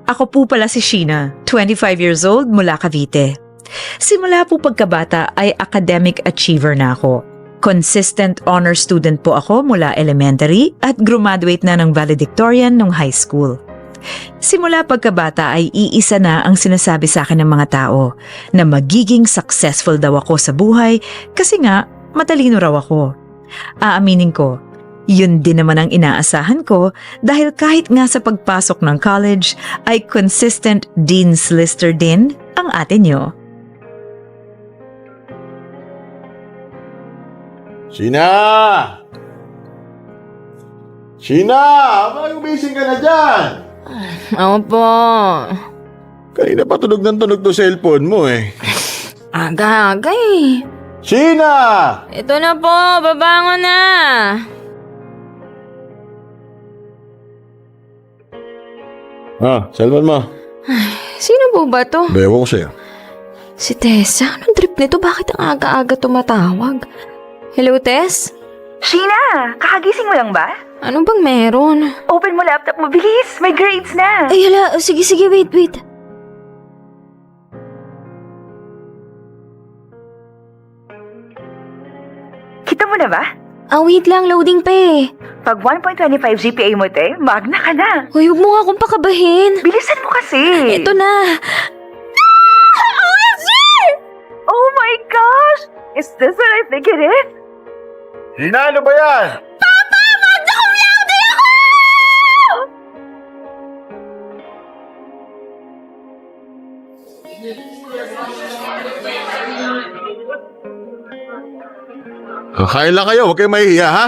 Ako po pala si Sheena, 25 years old mula Cavite. Simula po pagkabata ay academic achiever na ako. Consistent honor student po ako mula elementary at graduate na ng valedictorian nung high school. Simula pagkabata ay iisa na ang sinasabi sa akin ng mga tao na magiging successful daw ako sa buhay kasi nga matalino raw ako. Aaminin ko, yun din naman ang inaasahan ko dahil kahit nga sa pagpasok ng college ay consistent dean's lister din ang atin nyo. Sheena! Sheena! Bakit umising ka na dyan? Opo. Kanina pa tunog ng tunog to cellphone mo eh. Aga-aga eh. Sheena! Ito na po, babangon na. Cellphone mo. Sino po ba to? Bewa ko sa'yo. Si Tessa? Anong trip nito? Bakit ang aga-aga tumatawag? Hello, Tess? Sheena, kakagising mo lang ba? Ano bang meron? Open mo laptop mo, bilis! May grades na! Ay, hala. Sige, wait. Kita mo na ba? Wait lang. Loading pa eh. Pag 1.25 GPA mo, te, magna ka na. Huwag mo nga akong pakabahin. Bilisan mo kasi. Ito na. OMG! Oh my gosh! Is this what I think it is? Sheena, ano ba yan? Papa! Magna cum laude ako! Kain lang kayo, huwag kayong mahihiya ha?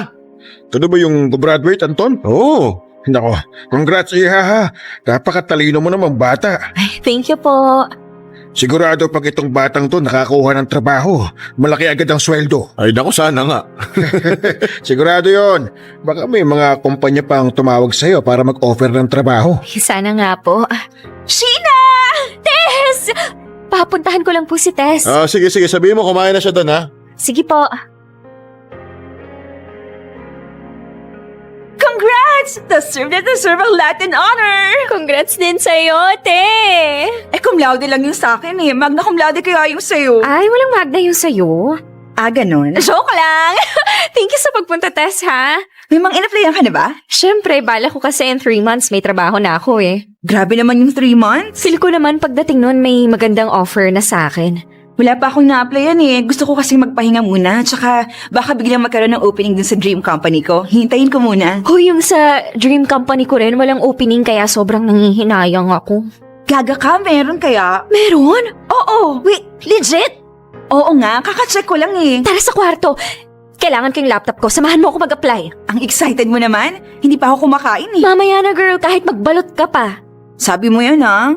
Ito na ba yung graduate, Anton? Oo. Nako, congrats iha ha. Napakatalino mo namang bata. Thank you po. Sigurado pag itong batang to nakakuha ng trabaho, malaki agad ang sweldo. Ay nako, sana nga. Sigurado yon. Baka may mga kumpanya pang tumawag sa'yo para mag-offer ng trabaho. Sana nga po. Sheena! Tess! Papuntahan ko lang po si Tess. Sige, sabihin mo kumain na siya doon ha. Sige po. Congrats! Deserve ang Latin honor! Congrats din sa'yo, te! Cum laude lang yung sa akin eh. Magna cum laude kaya yung sa'yo. Ay, walang magna yung sa'yo. Ganun? Joke lang! Thank you sa pagpunta, Tess, ha? May mga in-applyan ka na ba? Siyempre, bala ko kasi in 3 months may trabaho na ako eh. Grabe naman yung 3 months. Feel ko naman pagdating nun may magandang offer na sa akin. Wala pa akong na-applyan eh. Gusto ko kasing magpahinga muna. Tsaka baka biglang magkaroon ng opening dun sa dream company ko. Hintayin ko muna. Hoy, yung sa dream company ko rin, walang opening kaya sobrang nangihinayang ako. Gaga ka, meron kaya? Meron? Oo. Wait, legit? Oo nga, kakacheck ko lang eh. Tara sa kwarto. Kailangan ko yung laptop ko. Samahan mo ako mag-apply. Ang excited mo naman. Hindi pa ako kumakain eh. Mamaya na girl, kahit magbalot ka pa. Sabi mo yan ha?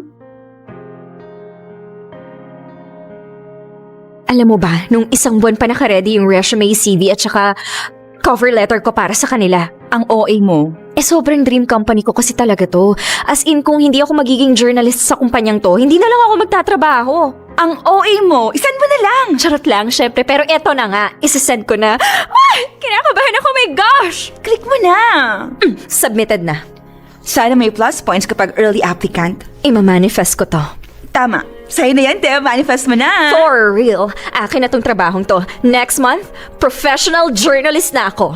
Alam mo ba, nung isang buwan pa naka-ready yung resume, CV at saka cover letter ko para sa kanila. Ang OA mo. Sobrang dream company ko kasi talaga to. As in, kung hindi ako magiging journalist sa kumpanyang to, hindi na lang ako magtatrabaho. Ang OA mo, isend mo na lang. Charot lang, syempre. Pero eto na nga, isasend ko na. Ay, kinakabahan ako, my gosh! Click mo na. Submitted na. Sana may plus points kapag early applicant. Ima-manifest ko to. Tama. Sa'yo na yan, te. Manifest mo na. For real. Akin na tong trabahong to. Next month, professional journalist na ako.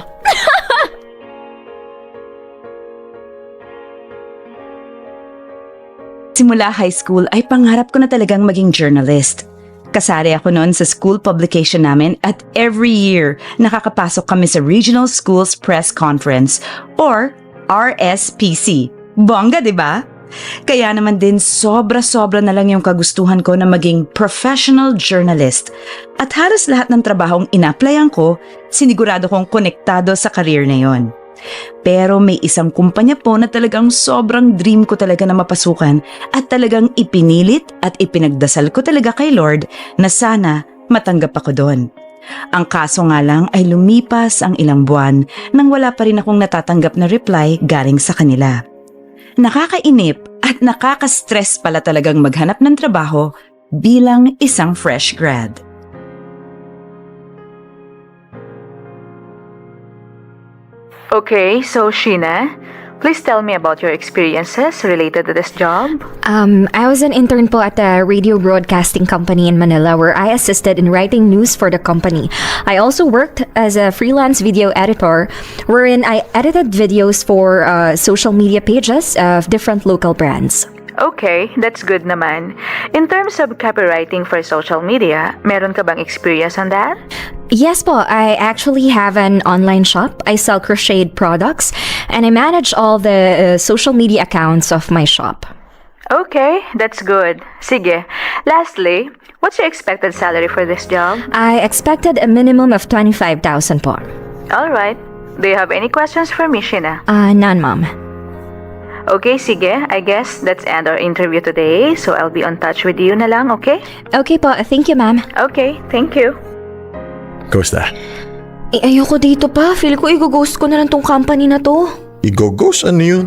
Simula high school ay pangarap ko na talagang maging journalist. Kasali ako noon sa school publication namin at every year nakakapasok kami sa Regional Schools Press Conference or RSPC. Bongga, di ba? Kaya naman din sobra-sobra na lang yung kagustuhan ko na maging professional journalist. At halos lahat ng trabahong ina-applyan ko, sinigurado kong konektado sa career na yon. Pero may isang kumpanya po na talagang sobrang dream ko talaga na mapasukan at talagang ipinilit at ipinagdasal ko talaga kay Lord na sana matanggap ako doon. Ang kaso nga lang ay lumipas ang ilang buwan nang wala pa rin akong natatanggap na reply galing sa kanila. Nakakainip at nakaka-stress pala talagang maghanap ng trabaho bilang isang fresh grad. Okay, so Sheena, Please tell me about your experiences related to this job. I was an intern po at a radio broadcasting company in Manila where I assisted in writing news for the company. I also worked as a freelance video editor wherein I edited videos for social media pages of different local brands. Okay, that's good naman. In terms of copywriting for social media, meron ka bang experience on that? Yes po, I actually have an online shop. I sell crocheted products and I manage all the social media accounts of my shop. Okay, that's good. Sige. Lastly, what's your expected salary for this job? I expected a minimum of 25,000 po. Alright. Do you have any questions for me, Sheena? None, ma'am. Okay, sige. I guess that's end our interview today. So I'll be on touch with you na lang, okay? Okay po, thank you, ma'am. Okay, thank you. Kumusta? Ayoko dito pa. Feel ko i-ghost ko na lang tong company na to. Igogos? Ano yun?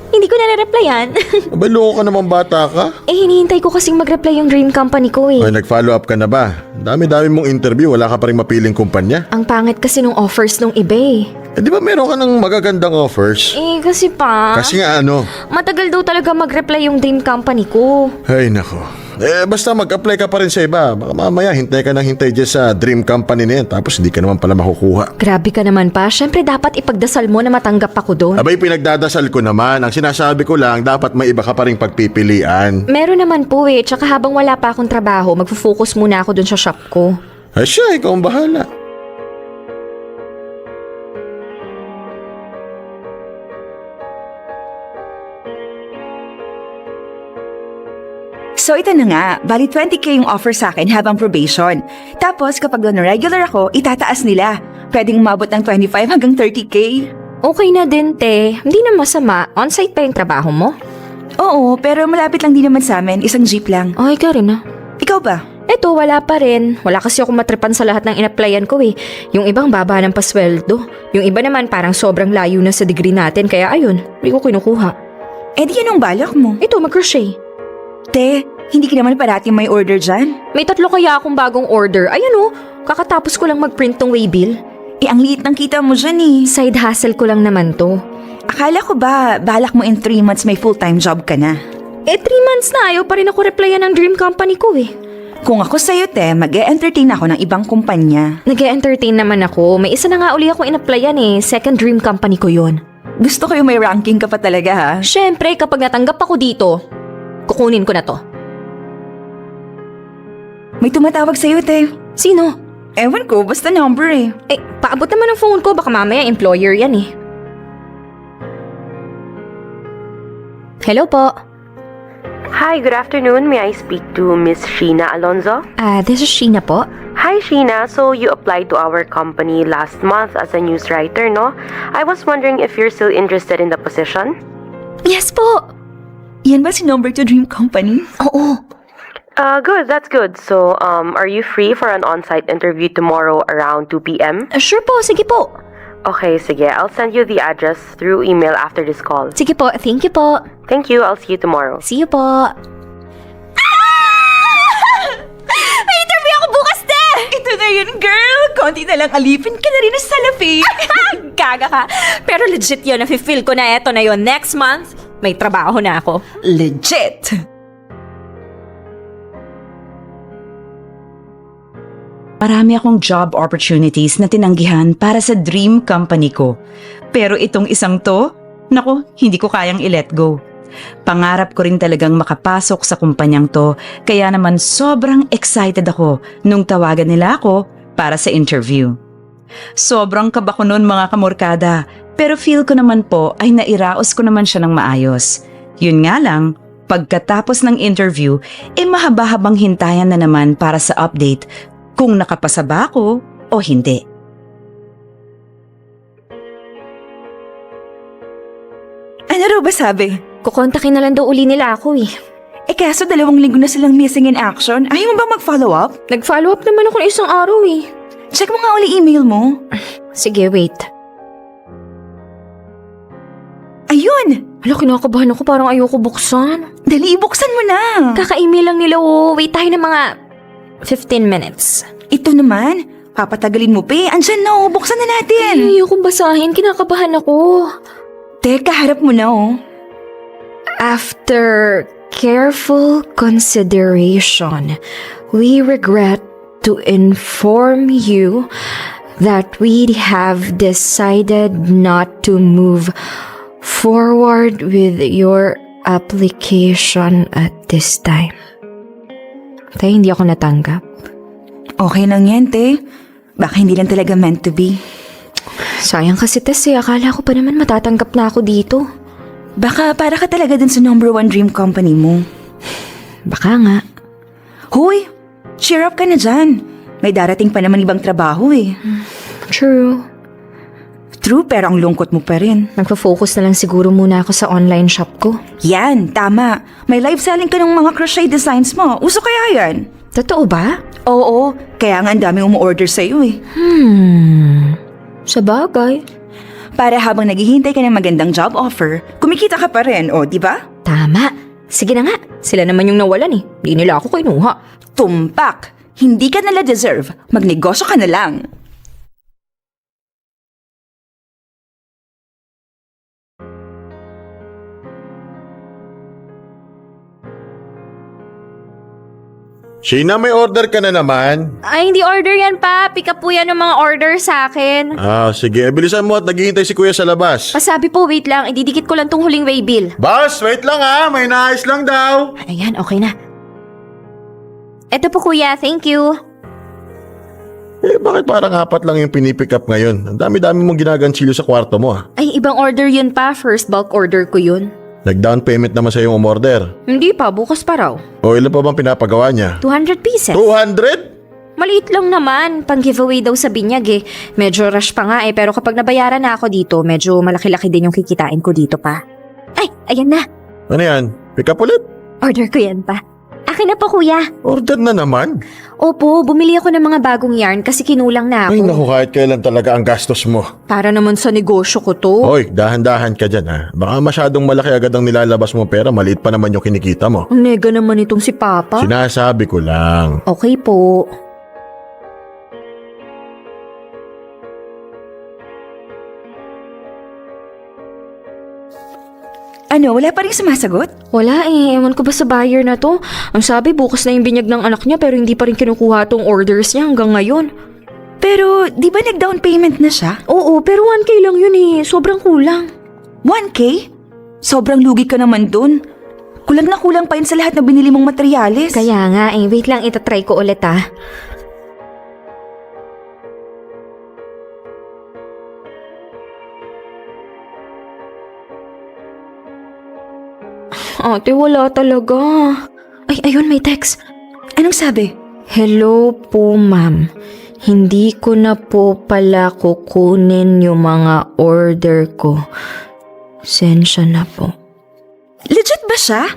Hindi ko na-replyan. Abay, loko ka naman bata ka. Hinihintay ko kasing mag-reply yung dream company ko eh. Ay, nag-follow up ka na ba? Dami-dami mong interview, wala ka pa rin mapiling kumpanya. Ang pangit kasi nung offers nung iba eh. Eh, di ba meron ka ng magagandang offers? Kasi pa, Kasi nga ano? matagal daw talaga mag-reply yung dream company ko. Ay, nako. Basta mag-apply ka pa rin sa iba. Baka mamaya hintay ka ng hintay dyan sa dream company na yan. Tapos hindi ka naman pala makukuha. Grabe ka naman pa. Siyempre dapat ipagdasal mo na matanggap ako doon. Abay, pinagdadasal ko naman. Ang sinasabi ko lang, dapat may iba ka pa rin pagpipilian. Meron naman po eh. Tsaka habang wala pa akong trabaho, magfo-focus muna ako doon sa shop ko. Ay siya, ikaw ang bahala. So ito na nga, bali 20k yung offer sa akin habang probation. Tapos kapag doon regular ako, itataas nila. Pwedeng umabot ng 25 hanggang 30k. Okay na din, te. Hindi na masama. On-site pa yung trabaho mo? Oo, pero malapit lang din naman sa amin, isang jeep lang. Okay ka rin ah. Ikaw ba? Eto, wala pa rin. Wala kasi ako matripan sa lahat ng in-applyan ko eh. Yung ibang baba ng pasweldo. Yung iba naman parang sobrang layo na sa degree natin. Kaya ayun, hindi ko kinukuha. Eh di yan ang balak mo. Ito, mag-crochet. Te, hindi ka naman parati may order dyan. May 3 kaya akong bagong order. Ayun oh, kakatapos ko lang mag-print tong waybill. Eh ang liit ng kita mo dyan eh. Side hustle ko lang naman to. Akala ko ba, balak mo in 3 months may full-time job ka na? 3 months na ayaw pa rin ako replyan ng dream company ko eh. Kung ako sa'yo, te, mag-e-entertain ako ng ibang kumpanya. Nag-e-entertain naman ako. May isa na nga uli akong in-applyan eh. Second dream company ko yon. Gusto ko yung may ranking ka pa talaga ha. Siyempre, kapag natanggap ako dito, kukunin ko na to. May tumatawag sa'yo, te. Sino? Ewan ko, basta number eh. Paabot naman ang phone ko. Baka mamaya employer yan eh. Hello po. Hi, good afternoon. May I speak to Miss Sheena Alonzo? This is Sheena po. Hi, Sheena. So you applied to our company last month as a news writer, no? I was wondering if you're still interested in the position? Yes po. Yan ba si number 2 dream company? Oo. Good. That's good. So, are you free for an on-site interview tomorrow around 2 p.m.? Sure po. Sige po. Okay, sige. I'll send you the address through email after this call. Sige po. Thank you po. Thank you. I'll see you tomorrow. See you po. May interview ako bukas, te! Ito na yun, girl. Konti na lang alipin ka na rin ng salapi. Gaga ka. Pero legit yun. Nafe-feel ko na eto na yun. Next month, may trabaho na ako. Legit. Marami akong job opportunities na tinanggihan para sa dream company ko. Pero itong isang to, naku, hindi ko kayang i-let go. Pangarap ko rin talagang makapasok sa kumpanyang to, kaya naman sobrang excited ako nung tawagan nila ako para sa interview. Sobrang kaba ko nun mga kamorkada, pero feel ko naman po ay nairaos ko naman siya ng maayos. Yun nga lang, pagkatapos ng interview, mahaba-habang hintayan na naman para sa update kung nakapasa ba ako o hindi. Ano raw ba sabi? Kukontakin na lang daw uli nila ako eh. Kaso 2 linggo na silang missing in action. Ayaw mo ba mag-follow up? Nag-follow up naman ako ng isang araw eh. Check mo nga uli email mo. Sige, wait. Ayun! Hala, kinakabahan ako. Parang ayoko buksan. Dali, buksan mo na. Kaka-email lang nila oh. Wait tayo ng mga 15 minutes. Ito naman, papatagalin mo pa eh. Andyan na, buksan na natin. Ay, ayokong basahin. Kinakabahan ako. Teka, harap mo na oh. After careful consideration, we regret to inform you that we have decided not to move forward with your application at this time. Tay, hindi ako natanggap. Okay lang yan, te. Baka hindi lang talaga meant to be. Sayang kasi Tess, akala ko pa naman matatanggap na ako dito. Baka para ka talaga dun sa #1 dream company mo. Baka nga. Hoy, cheer up ka na dyan. May darating pa naman ibang trabaho eh. True. True, pero ang lungkot mo pa rin. Magpa-focus na lang siguro muna ako sa online shop ko. Yan, tama. May live selling ka ng mga crochet designs mo. Uso kaya yan? Totoo ba? Oo, kaya nga ang daming umu-order sa'yo eh. Sa bagay. Para habang naghihintay ka ng magandang job offer, kumikita ka pa rin, o di ba? Tama. Sige na nga. Sila naman yung nawalan eh. Di nila ako kinuha. Tumpak! Hindi ka nila deserve. Magnegosyo ka na lang. Sheena, may order ka na naman. Ay, hindi order yan pa. Pick up po yan ng mga order sa akin. Sige, bilisan mo at naghihintay si kuya sa labas. Pasabi po, wait lang. Ididikit ko lang tong huling waybill. Boss, wait lang may nais lang daw. Ayan, okay na. Eto po kuya, thank you. Bakit parang 4 lang yung pinipick up ngayon? Ang dami-dami mong ginagansilyo sa kwarto mo Ay, ibang order yun pa. First bulk order ko yun. Nag-down payment naman sa yung umorder. Hindi pa, bukas pa raw. O ilan pa bang pinapagawa niya? 200 pieces. 200? Maliit lang naman. Pang giveaway daw sa binyag eh. Medyo rush pa nga eh. Pero kapag nabayaran na ako dito, medyo malaki-laki din yung kikitain ko dito pa. Ay, ayan na. Ano yan? Pick up ulit? Order ko yan pa. Akin na po kuya. Order na naman? Opo, bumili ako ng mga bagong yarn kasi kinulang na ako. Ay naku, kahit kailan talaga ang gastos mo. Para naman sa negosyo ko to. Hoy, dahan-dahan ka dyan Baka masyadong malaki agad ang nilalabas mo pera, maliit pa naman yung kinikita mo. Ang nega naman itong si Papa. Sinasabi ko lang. Okay po. Ano, wala pa rin sumasagot? Wala eh, ewan ko ba sa buyer na to. Ang sabi, bukas na yung binyag ng anak niya pero hindi pa rin kinukuha tong orders niya hanggang ngayon. Pero, di ba nag-down payment na siya? Oo, pero 1K lang yun eh. Sobrang kulang. 1K? Sobrang lugi ka naman dun. Kulang na kulang pa yun sa lahat na binili mong materyales. Kaya nga eh, wait lang, itatry ko ulit ah. Ate, wala talaga. Ay, ayun, may text. Anong sabi? Hello po, ma'am. Hindi ko na po pala kukunin yung mga order ko. Sensya na po. Legit ba siya?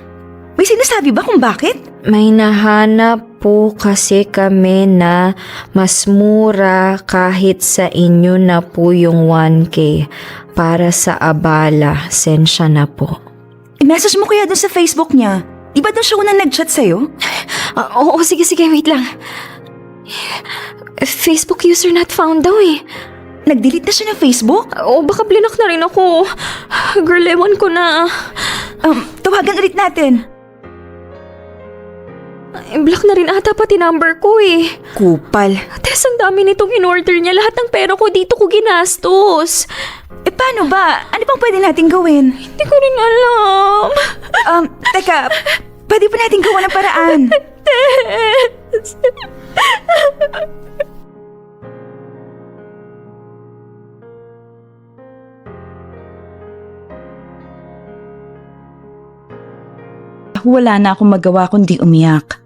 May sinasabi ba kung bakit? May nahanap po kasi kami na mas mura kahit sa inyo na po yung 1K para sa abala. Sensya na po. I-message mo kaya dun sa Facebook niya. Di ba dun siya unang nag-chat sa'yo? Oo, sige, wait lang. Facebook user not found daw eh. Nag-delete na siya ng Facebook? Oo, baka blinak na rin ako. Girl, ewan ko na. Tawagan ulit natin. Block na rin ata pati number ko eh. Kupal. Tess, ang dami nitong in-order niya. Lahat ng pera ko dito ko ginastos. Paano ba? Ano bang pwede natin gawin? Hindi ko rin alam. Teka, pwede pa natin gawa ng paraan. Tess. Wala na akong magawa kundi umiyak.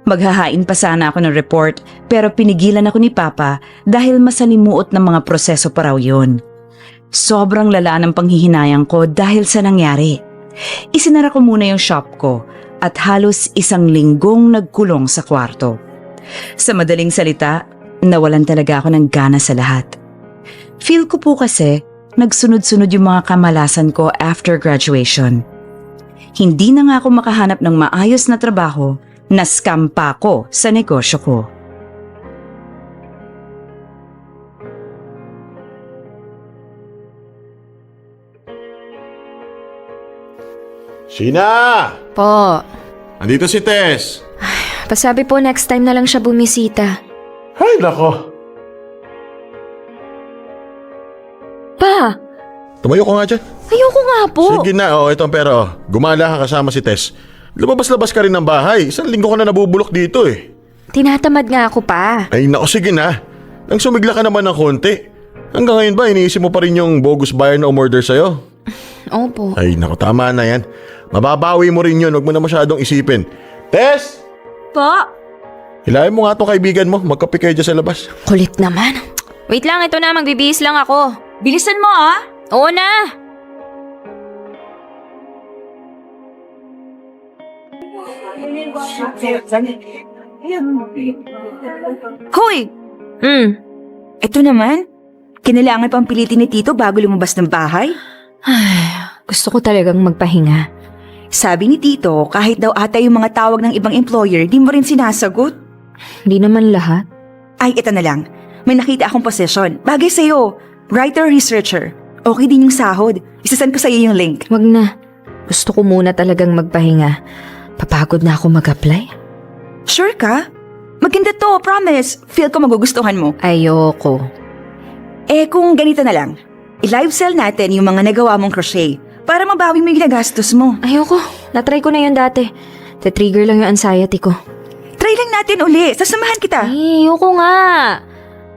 Maghahain pa sana ako ng report pero pinigilan ako ni Papa dahil masalimuot ng mga proseso pa raw yun. Sobrang lala ng panghihinayang ko dahil sa nangyari. Isinara ko muna yung shop ko at halos 1 linggong nagkulong sa kwarto. Sa madaling salita, nawalan talaga ako ng gana sa lahat. Feel ko po kasi nagsunod-sunod yung mga kamalasan ko after graduation. Hindi na nga ako makahanap ng maayos na trabaho, na-scam pa ako sa negosyo ko. Sheena! Po, Andito si Tess. pasabi po next time na lang siya bumisita. Ay, nako. Pa, Tumayo ko nga dyan. ayoko nga po. Sige na, ito ang pera. Gumala ka kasama si Tess. Lumabas-labas ka rin ng bahay. Isang linggo ka na nabubulok dito eh. Tinatamad nga ako pa. Ay, nako, sige na. Nang sumigla ka naman ng konti. Hanggang ngayon ba, iniisip mo pa rin yung bogus buyer na umorder sa'yo? Opo. Ay, nako, tama na yan. Mababawi mo rin yun. Huwag mo na masyadong isipin. Tess! Po? Hilahin mo nga itong kaibigan mo. Magkape kayo dyan sa labas. Kulit naman. Wait lang, ito na. Magbibihis lang ako. Bilisan mo ah! Oo na. Hoy! Ito naman. Kinailangan pang pilitin ni Tito bago lumabas ng bahay. Gusto ko talagang magpahinga. Sabi ni Tito, kahit daw ata yung mga tawag ng ibang employer, di mo rin sinasagot. Hindi naman lahat. Ay, ito na lang. May nakita akong posisyon. Bagay sa'yo. Writer-researcher. Okay din yung sahod. Isasend ko sa'yo yung link. Wag na. Gusto ko muna talagang magpahinga. Papagod na ako mag-apply. Sure ka? Maganda to, promise. Feel ko magugustuhan mo. Ayoko. Eh kung ganito na lang, i-live sell natin yung mga nagawa mong crochet para mabawi mo yung ginagastos mo. Ayoko. Natry ko na yun dati. Te-trigger lang yung anxiety ko. Try lang natin uli. Sasamahan kita. Ayoko nga.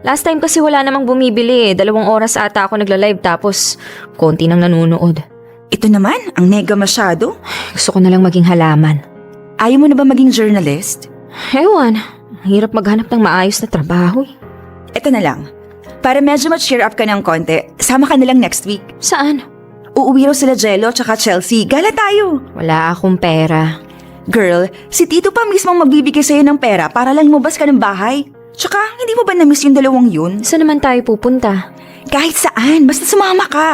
Last time kasi wala namang bumibili. 2 oras ata ako nagla-live tapos konti nang nanonood. Ito naman, ang nega masyado. Gusto ko na lang maging halaman. Ayaw mo na ba maging journalist? Ewan. Ang hirap maghanap ng maayos na trabaho eh. Ito na lang. Para medyo ma-cheer up ka ng konti, sama ka na lang next week. Saan? Uuwi raw sila Jello tsaka Chelsea. Gala tayo. Wala akong pera. Girl, si Tito pa mismo ang magbibigay sa'yo ng pera para lang lumabas ka ng bahay. Tsaka, hindi mo ba na-miss yung 2 yun? Saan naman tayo pupunta? Kahit saan, basta sumama ka.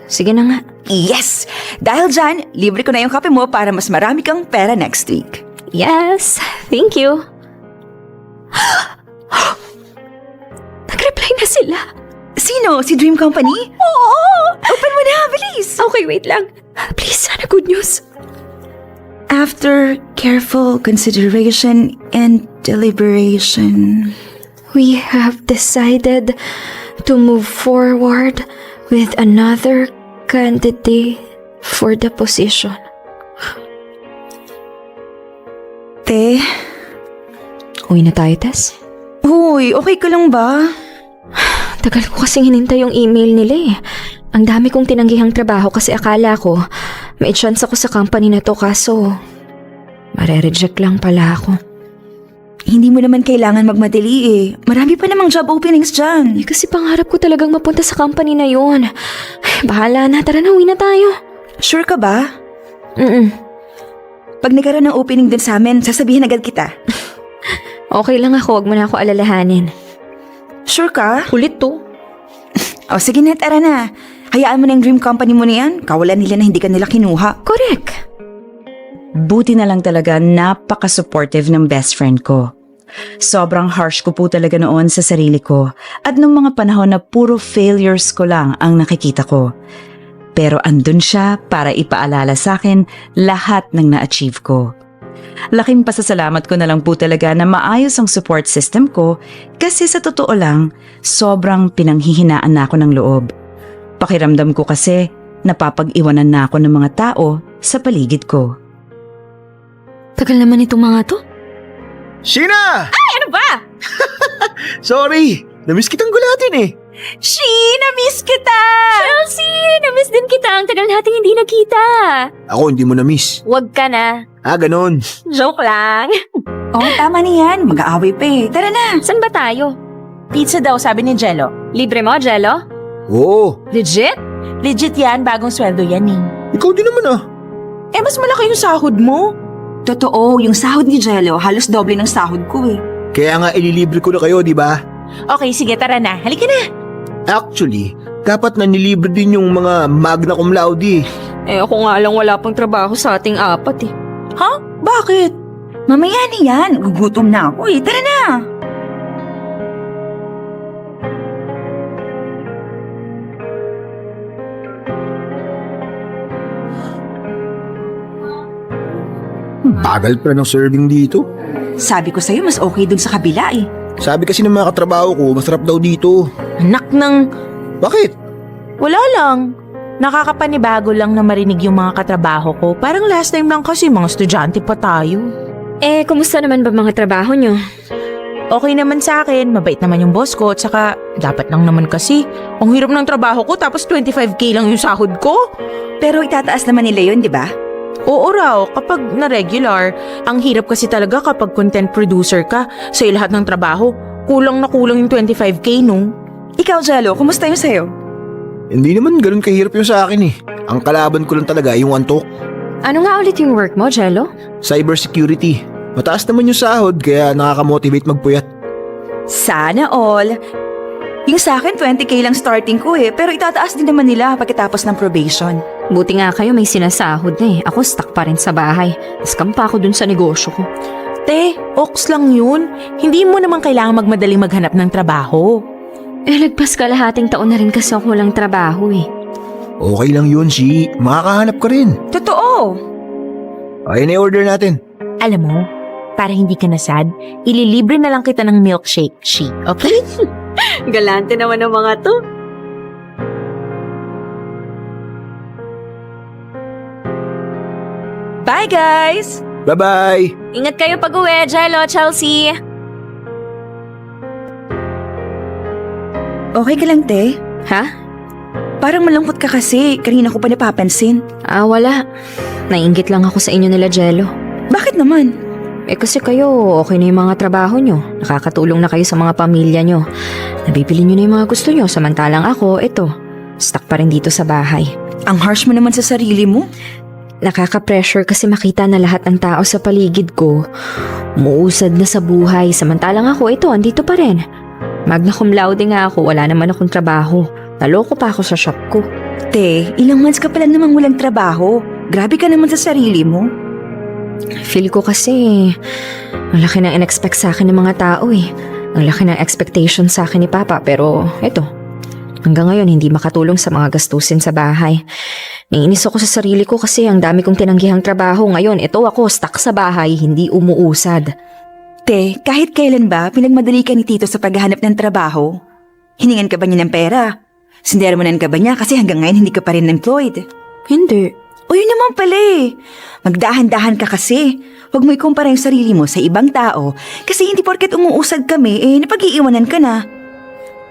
Sige na nga. Yes! Dahil dyan, libre ko na yung kape mo para mas marami kang pera next week. Yes, thank you. Nag-reply na sila. Sino? Si Dream Company? Oo! Open mo na, bilis! Okay, wait lang. Please, sana good news. After careful consideration and deliberation, We have decided to move forward with another candidate for the position. Te, Uwi na tayo, Tess. huy, okay ka lang ba? Tagal ko kasing hinintay yung email nila eh. Ang dami kong tinanggihang trabaho kasi akala ko may chance ako sa company na to kaso mare-reject lang pala ako. Hindi mo naman kailangan magmadali eh. Marami pa namang job openings dyan. Eh kasi pangarap ko talagang mapunta sa company na yun. Ay, bahala na, tara na, uwi na tayo. Sure ka ba? Mm-mm. Pag nagkaroon ng opening din sa amin, sasabihin agad kita. Okay lang ako, wag mo na ako alalahanin. Sure ka? Kulit to. O sige na, tara na. Hayaan mo na yung dream company mo na yan. Kawalan nila na hindi ka nila kinuha. Correct. Buti na lang talaga napaka-supportive ng best friend ko. Sobrang harsh ko po talaga noon sa sarili ko at nung mga panahon na puro failures ko lang ang nakikita ko. Pero andun siya para ipaalala sa akin lahat ng na-achieve ko. Laking pasasalamat ko na lang po talaga na maayos ang support system ko kasi sa totoo lang, sobrang pinanghihinaan na ako ng loob. Pakiramdam ko kasi napapag-iwanan na ako ng mga tao sa paligid ko. Tagal naman itong mga to. Sheena! Ano ba? Sorry! Namiss kitang gulatin eh. Na-miss kita! Chelsea! Namiss din kita. Ang tagal nating hindi nakita. Ako hindi mo namiss. Wag ka na. Ganon. Joke lang. Oh, tama na yan. Mag-aaway pa eh. Tara na. Saan ba tayo? Pizza daw, sabi ni Jello. Libre mo, Jello? Oo, Legit? Legit yan, bagong sweldo yan eh. ikaw din naman ah. Eh, mas malaki yung sahod mo. Totoo, yung sahod ni Jello, halos doble ng sahod ko eh. Kaya nga ililibre ko na kayo, di ba? Okay, sige, tara na. Halika na. Actually, dapat na nilibre din yung mga magna cum laude. Eh ako nga lang wala pang trabaho sa ating apat eh. Ha? Bakit? Mamaya na yan. Gugutom na ako eh. Tara na. bagal pa ng serving dito. Sabi ko sa'yo, mas okay dun sa kabila eh. Sabi kasi ng mga katrabaho ko, masarap daw dito. Anak ng... Bakit? Wala lang. Nakakapanibago lang na marinig yung mga katrabaho ko. Parang last time lang kasi mga estudyante pa tayo. Kumusta naman ba mga trabaho nyo? Okay naman sa akin, mabait naman yung boss ko, at saka dapat lang naman kasi. Ang hirap ng trabaho ko tapos 25k lang yung sahod ko. Pero itataas naman nila yun, di ba? Oo raw, kapag na-regular. Ang hirap kasi talaga kapag content producer ka sa lahat ng trabaho. Kulang na kulang yung 25k no? Ikaw, Jello, kumusta yung sa'yo? Hindi naman ganun kahirap yung sa akin eh. Ang kalaban ko lang talaga yung antok. Ano nga ulit yung work mo, Jello? Cybersecurity. Mataas naman yung sahod kaya nakaka-motivate magpuyat. Sana all. Yung sa akin, 20k lang starting ko eh. Pero itataas din naman nila pagkatapos ng probation. Buti nga kayo may sinasahod na eh. Ako stuck pa rin sa bahay. Scam pa ako dun sa negosyo ko. Te, oks lang yun. Hindi mo naman kailangan magmadaling maghanap ng trabaho. Lagpas kalahating taon na rin kasi ako walang trabaho eh. Okay lang yun, si. Makakahanap ka rin. Totoo! Ayun na order natin. Alam mo, para hindi ka nasad, ililibre na lang kita ng milkshake, she. Okay? Galante naman ng mga to. Bye, guys! Bye-bye! Ingat kayo pag-uwi, Jello, Chelsea. Okay ka lang, te? Ha? Parang malungkot ka kasi. Kanina ko pa napapansin. Wala. Naiinggit lang ako sa inyo nila, Jello. Bakit naman? Kasi kayo, okay na yung mga trabaho nyo. Nakakatulong na kayo sa mga pamilya nyo. Nabibili nyo na yung mga gusto nyo. Samantalang ako, stuck pa rin dito sa bahay. Ang harsh mo naman sa sarili mo. Nakaka-pressure kasi makita na lahat ng tao sa paligid ko umuusad na sa buhay. Samantalang ako, andito pa rin. Magna cum laude nga ako, wala naman akong trabaho. Naloko pa ako sa shop ko. Te, ilang months ka pala namang walang trabaho. Grabe ka naman sa sarili mo. Feel ko kasi ang laki ng in-expect sa akin ng mga tao eh. Ang laki ng expectation sa akin ni Papa, pero hanggang ngayon hindi makatulong sa mga gastusin sa bahay. Naiinis ako sa sarili ko kasi ang dami kong tinanggihang trabaho. Ngayon, ako stuck sa bahay, hindi umuusad. Te, kahit kailan ba pinagmadali ka ni Tito sa paghahanap ng trabaho? Hiningan ka ba niya ng pera? Sindermonan ka ba niya kasi hanggang ngayon hindi ka pa rin employed? Hindi. O yun naman pala eh. Magdahan-dahan ka kasi. Huwag mo ikumpara yung sarili mo sa ibang tao kasi hindi porket umuusad kami napag-iiwanan ka na.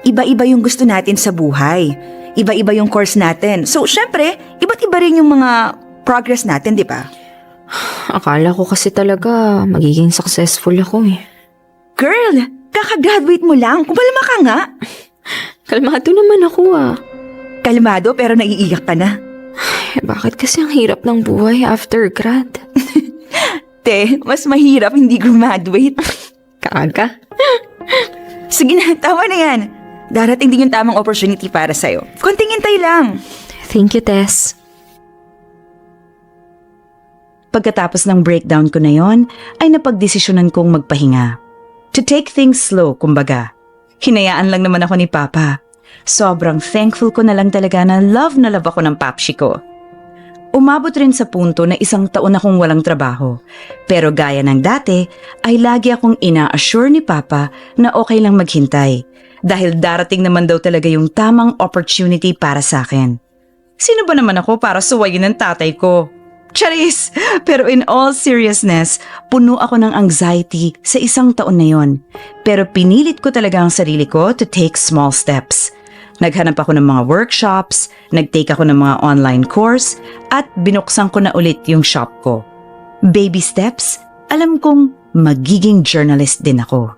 Iba-iba yung gusto natin sa buhay. Iba-iba yung course natin. So, syempre, iba't iba rin yung mga progress natin, di ba? Akala ko kasi talaga magiging successful ako eh. Girl, kakagraduate mo lang. Kumalma ka nga. Kalmado naman ako Kalmado pero naiiyak ka na. Bakit kasi ang hirap ng buhay after grad? Te, mas mahirap hindi graduate. Kaaga? Sige na, tama na yan. Darating din yung tamang opportunity para sa'yo. Konting hintay lang. Thank you, Tess. Pagkatapos ng breakdown ko na yon, ay napagdesisyonan kong magpahinga. To take things slow, kumbaga. Hinayaan lang naman ako ni Papa. Sobrang thankful ko na lang talaga na love ako ng papshi ko. Umabot rin sa punto na 1 taon akong walang trabaho. Pero gaya ng dati, ay lagi akong ina-assure ni Papa na okay lang maghintay. Dahil darating naman daw talaga yung tamang opportunity para sa akin. Sino ba naman ako para suwayin ng tatay ko? Charis! Pero in all seriousness, puno ako ng anxiety sa 1 taon na yon. Pero pinilit ko talaga ang sarili ko to take small steps. Naghanap ako ng mga workshops, nag-take ako ng mga online course, at binuksan ko na ulit yung shop ko. Baby steps, alam kong magiging journalist din ako.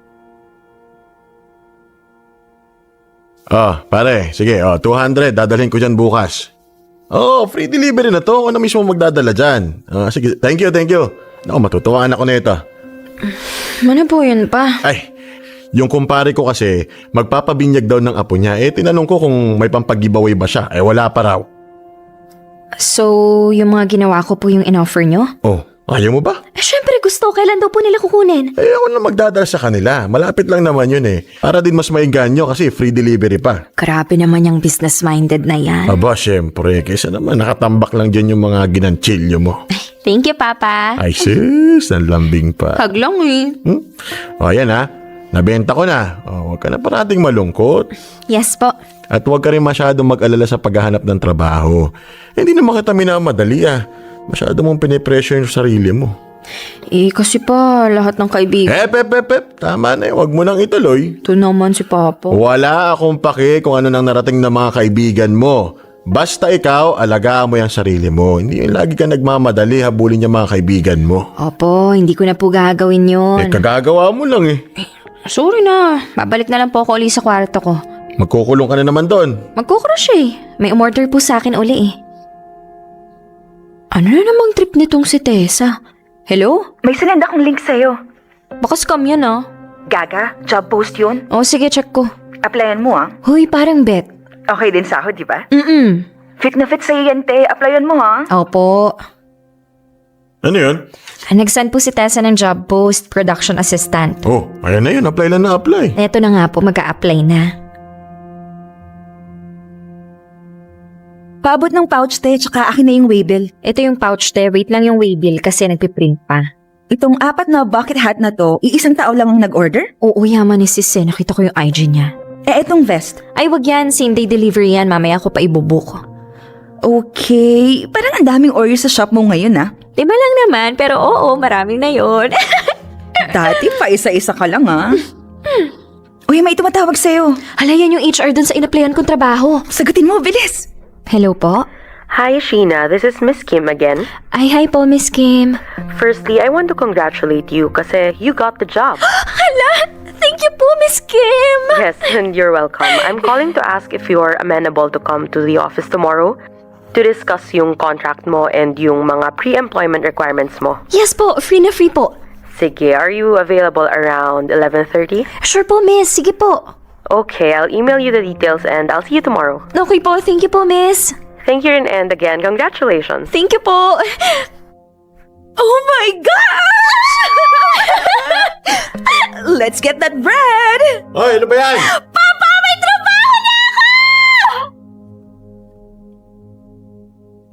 Pare, sige, 200, dadalhin ko dyan bukas. Free delivery na to, ako na mismo magdadala dyan. Sige, thank you. Naku, matutuwaan ako nito. Ano po yun pa? Ay, yung kumpare ko kasi, magpapabinyag daw ng apo niya. Tinanong ko kung may pampag-giveaway ba siya. Wala pa raw. So, yung mga ginawa ko po yung in-offer nyo? Ayaw mo ba? Syempre gusto. Kailan daw po nila kukunin? Ako na magdadala sa kanila. Malapit lang naman yun eh. Para din mas mainganyo kasi free delivery pa. Grabe naman yung business-minded na yan. Aba, syempre. Kaysa naman nakatambak lang dyan yung mga ginanchilyo mo. Thank you, Papa. Ay sis, ang lambing pa. Hag lang eh. O yan ha, nabenta ko na. Huwag ka na parating malungkot. Yes po. At huwag ka rin masyadong mag-alala sa paghahanap ng trabaho. Hindi naman kita minamadali Masyado mong pinipressure yung sarili mo. Kasi pa, lahat ng kaibigan. Tama na Huwag mo nang ituloy. Ito naman si Papa. Wala akong pake kung ano nang narating ng mga kaibigan mo. Basta ikaw, alagaan mo yung sarili mo. Hindi yung lagi ka nagmamadali habulin yung mga kaibigan mo. Opo, hindi ko na po gagawin yun. Kagagawa mo lang Sorry na. Babalik na lang po ako uli sa kwarto ko. Magkukulong ka na naman doon. Magkukrush May umorder po sa akin uli Ano na namang trip nitong si Tessa? Hello? May sinend akong link sa'yo. Baka scam yan Gaga, job post yun. Sige, check ko. Applyan mo Huy, parang bet. Okay din sahod, di ba? Fit na fit sa'yo yan, te. Applyan mo Opo. Ano yun? Nag-send po si Tessa ng job post, production assistant. Ayan na yun. Apply lang na apply. Eto na nga po, mag-a-apply na. Paabot ng pouch, te, tsaka akin na yung waybill. Ito yung pouch wait lang yung waybill kasi nagpiprint pa. Itong 4 na bucket hat na to, iisang tao lang ang nag-order? Oo, yaman ni sis nakita ko yung IG niya. Itong vest. Ay, wag yan, same day delivery yan, mamaya ko pa ibubuk. Okay, parang ang daming orders sa shop mo ngayon 5 lang naman, pero oo, maraming na yon. Dati pa isa-isa ka lang Uy, may tumatawag sa'yo. Hala, yan yung HR dun sa inaplayan kong trabaho. Sagutin mo, bilis! Hello po? Hi, Sheena. This is Miss Kim again. Ay, hi po, Miss Kim. Firstly, I want to congratulate you kasi you got the job. Hala, thank you po, Miss Kim. Yes, and you're welcome. I'm calling to ask if you're amenable to come to the office tomorrow to discuss yung contract mo and yung mga pre-employment requirements mo. Yes po, free na free po. Sige, are you available around 11:30? Sure po, Miss. Sige po. Okay, I'll email you the details and I'll see you tomorrow. Okay po, thank you po, Miss. Thank you and again, congratulations. Thank you po. Oh my gosh! Let's get that bread! Ay, ano ba yan?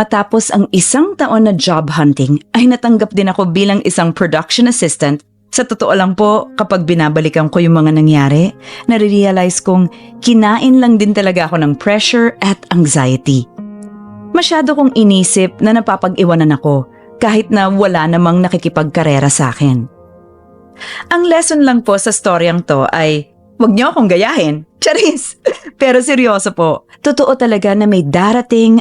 Matapos ang 1 taon na job hunting, ay natanggap din ako bilang isang production assistant. Sa totoo lang po, kapag binabalikan ko yung mga nangyari, nare-realize kong kinain lang din talaga ako ng pressure at anxiety. Masyado kong inisip na napapag-iwanan ako kahit na wala namang nakikipagkarera sa akin. Ang lesson lang po sa storyang to ay huwag niyo akong gayahin. Charis! Pero seryoso po, totoo talaga na may darating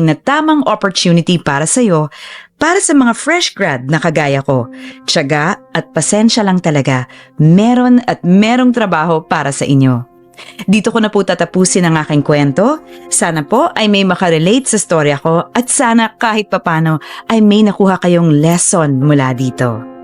na tamang opportunity para sa'yo, para sa mga fresh grad na kagaya ko. Tiyaga at pasensya lang talaga, meron at merong trabaho para sa inyo. Dito ko na po tatapusin ang aking kwento. Sana po ay may makarelate sa storya ko at sana kahit papano ay may nakuha kayong lesson mula dito.